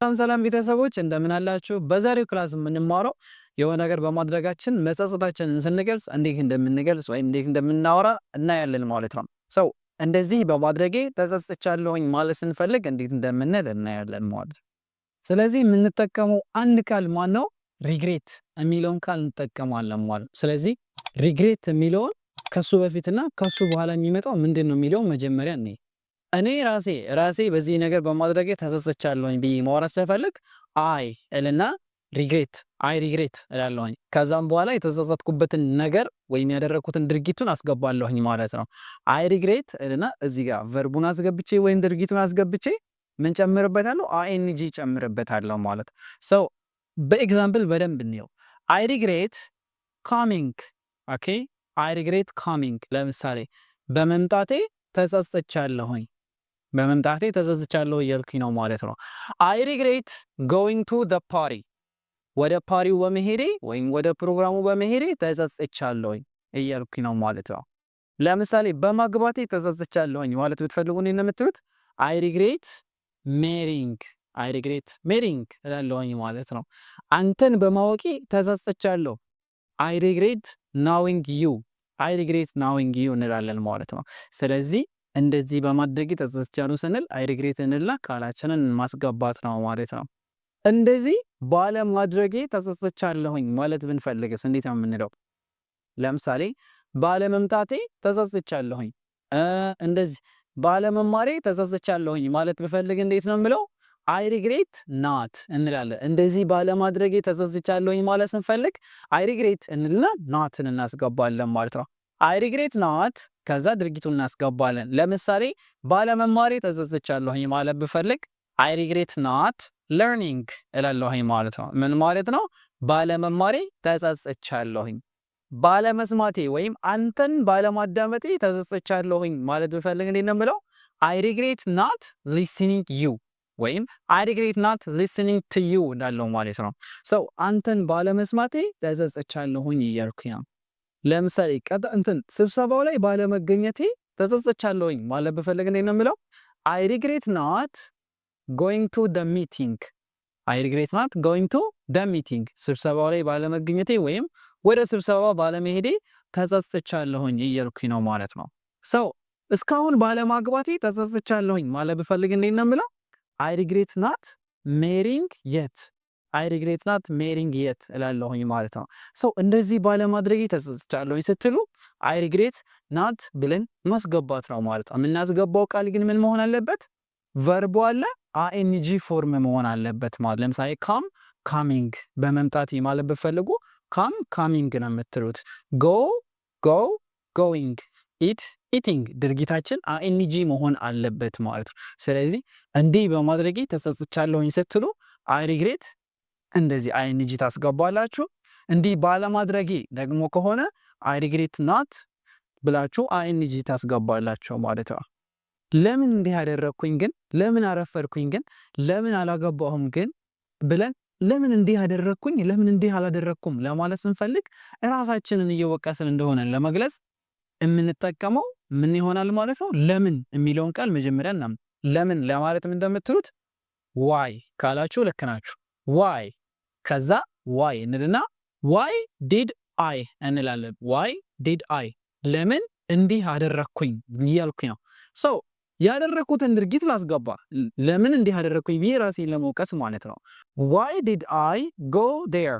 ሰላም ቤተሰቦች እንደምን አላችሁ? በዛሬው ክላስ የምንማረው የሆነ ነገር በማድረጋችን መጸጸታችንን ስንገልጽ እንዴት እንደምንገልጽ ወይም እንዴት እንደምናወራ እናያለን ማለት ነው። ሰው እንደዚህ በማድረጌ ተጸጽቻለሁኝ ማለት ስንፈልግ እንዴት እንደምንል እናያለን ማለት ነው። ስለዚህ የምንጠቀመው አንድ ቃል ማን ነው? ሪግሬት የሚለውን ቃል እንጠቀማለን ማለት ነው። ስለዚህ ሪግሬት የሚለውን ከሱ በፊትና ከሱ በኋላ የሚመጣው ምንድን ነው የሚለውን መጀመሪያ እኔ ራሴ በዚህ ነገር በማድረጌ ተጸጽቻለሁኝ ብዬ ማውራት ስፈልግ አይ እልና ሪግሬት እላለሁኝ። ከዛም በኋላ የተጸጸትኩበትን ነገር ወይም ያደረኩትን ድርጊቱን አስገባለሁኝ ማለት ነው። አይ ሪግሬት እልና እዚህ ጋር ቨርቡን አስገብቼ ወይም ድርጊቱን አስገብቼ ምን ጨምርበታለሁ? አይኤንጂ ጨምርበታለሁ ማለት ሰው በኤግዛምፕል በደንብ እንየው። አይ ሪግሬት ካሚንግ። ኦኬ አይ ሪግሬት ካሚንግ። ለምሳሌ በመምጣቴ ተጸጽቻለሁኝ እያልኩኝ ነው ማለት ነው። አይ ሪግሬት ጎይንግ ቱ ዘ ፓርቲ። ወደ ፓሪው በመሄዴ ወይም ወደ ፕሮግራሙ በመሄዴ ተጸጽቻለሁኝ እያልኩኝ ነው ማለት ነው። ለምሳሌ በማግባቴ ተጸጽቻለሁኝ ማለት ብትፈልጉ እንዴት ነው የምትሉት? አይ ሪግሬት ሜሪንግ እላለሁኝ ማለት ነው። አንተን በማወቄ ተጸጽቻለሁ። አይ ሪግሬት ናዊንግ ዩ እንላለን ማለት ነው። ስለዚህ እንደዚህ በማድረግ ተጸጽቻለሁ ስንል አይ ሪግሬት እንልና ቃላችንን ማስገባት ነው ማለት ነው። እንደዚህ ባለማድረጌ ተጸጽቻለሁኝ ማለት ብንፈልግስ እንዴት ነው የምንለው? ለምሳሌ ባለመምጣቴ ተጸጽቻለሁኝ፣ እንደዚህ ባለመማሬ ተጸጽቻለሁኝ ማለት ብፈልግ እንዴት ነው የምለው? አይ ሪግሬት ናት እንላለን። እንደዚህ ባለማድረጌ ተጸጽቻለሁኝ ማለት ስንፈልግ አይ ሪግሬት እንልና ናትን እናስገባለን ማለት ነው። አይ ሪግሬት ናት ከዛ ድርጊቱን እናስገባለን። ለምሳሌ ባለመማሬ ተጸጽቻለሁኝ ማለት ብፈልግ አይ ሪግሬት ናት ለርኒንግ እላለሁኝ ማለት ነው። ምን ማለት ነው? ባለመማሬ ተጸጽቻለሁኝ። ባለመስማቴ ወይም አንተን ባለማዳመጤ ተጸጽቻለሁኝ ማለት ብፈልግ እንዴት ነው የምለው? አይ ሪግሬት ናት ሊስኒንግ ዩ ወይም አይ ሪግሬት ናት ሊስኒንግ ቱ ዩ እንዳለው ማለት ነው። ሰው አንተን ባለመስማቴ ተጸጽቻለሁኝ እያልኩኝ ነው። ለምሳሌ ስብሰባው ላይ ባለመገኘቴ ተጸጽቻለሁኝ ማለት ብፈልግ እንዴት ነው የምለው? አይ ሪግሬት ናት ጎይንግ ቱ ደ ሚቲንግ ስብሰባው ላይ ባለመገኘቴ ወይም ወደ ስብሰባ ባለመሄዴ ተጸጽቻለሁኝ እያልኩኝ ነው ማለት ነው። ሰው እስካሁን ባለማግባቴ ተጸጽቻለሁኝ ማለት ብፈልግ እንዴት ነው የምለው? አይ ሪግሬት ናት ሜሪንግ የት እላለሁኝ ማለት ነው። ሰው እንደዚህ ባለማድረጌ ተጸጽቻለሁኝ ስትሉ አይ ሪግሬት ናት ብለን ማስገባት ነው ማለት ነው። የምናስገባው ቃል ግን ምን መሆን አለበት? ቨርቡ አለ አይኤንጂ ፎርም መሆን አለበት ማለት። ለምሳሌ ካሚንግ በመምጣት ማለት ብትፈልጉ ካሚንግ ነው የምትሉት። ጎይንግ ኢቲንግ ድርጊታችን አይኤንጂ መሆን አለበት ማለት ነው። ስለዚህ እንዲህ በማድረጌ ተጸጽቻለሁኝ ስትሉ አይ ሪግሬት እንደዚህ አይኤንጂ ታስገባላችሁ። እንዲህ ባለማድረጌ ደግሞ ከሆነ አይ ሪግሬት ናት ብላችሁ አይኤንጂ ታስገባላችሁ ማለት ነው። ለምን እንዲህ አደረግኩኝ ግን፣ ለምን አረፈርኩኝ ግን፣ ለምን አላገባሁም ግን ብለን ለምን እንዲህ አደረግኩኝ፣ ለምን እንዲህ አላደረግኩም ለማለት ስንፈልግ ራሳችንን እየወቀስን እንደሆነ ለመግለጽ የምንጠቀመው ምን ይሆናል ማለት ነው? ለምን የሚለውን ቃል መጀመሪያ ለምን ለማለት እንደምትሉት ዋይ ካላችሁ ልክ ናችሁ። ዋይ ከዛ ዋይ እንልና ዋይ ዲድ አይ እንላለን። ዋይ ዲድ አይ ለምን እንዲህ አደረግኩኝ እያልኩኝ ነው። ሰው ያደረኩትን ድርጊት ላስገባ፣ ለምን እንዲህ አደረግኩኝ ብዬ ራሴን ለመውቀስ ማለት ነው። ዋይ ዲድ አይ ጎ ዴር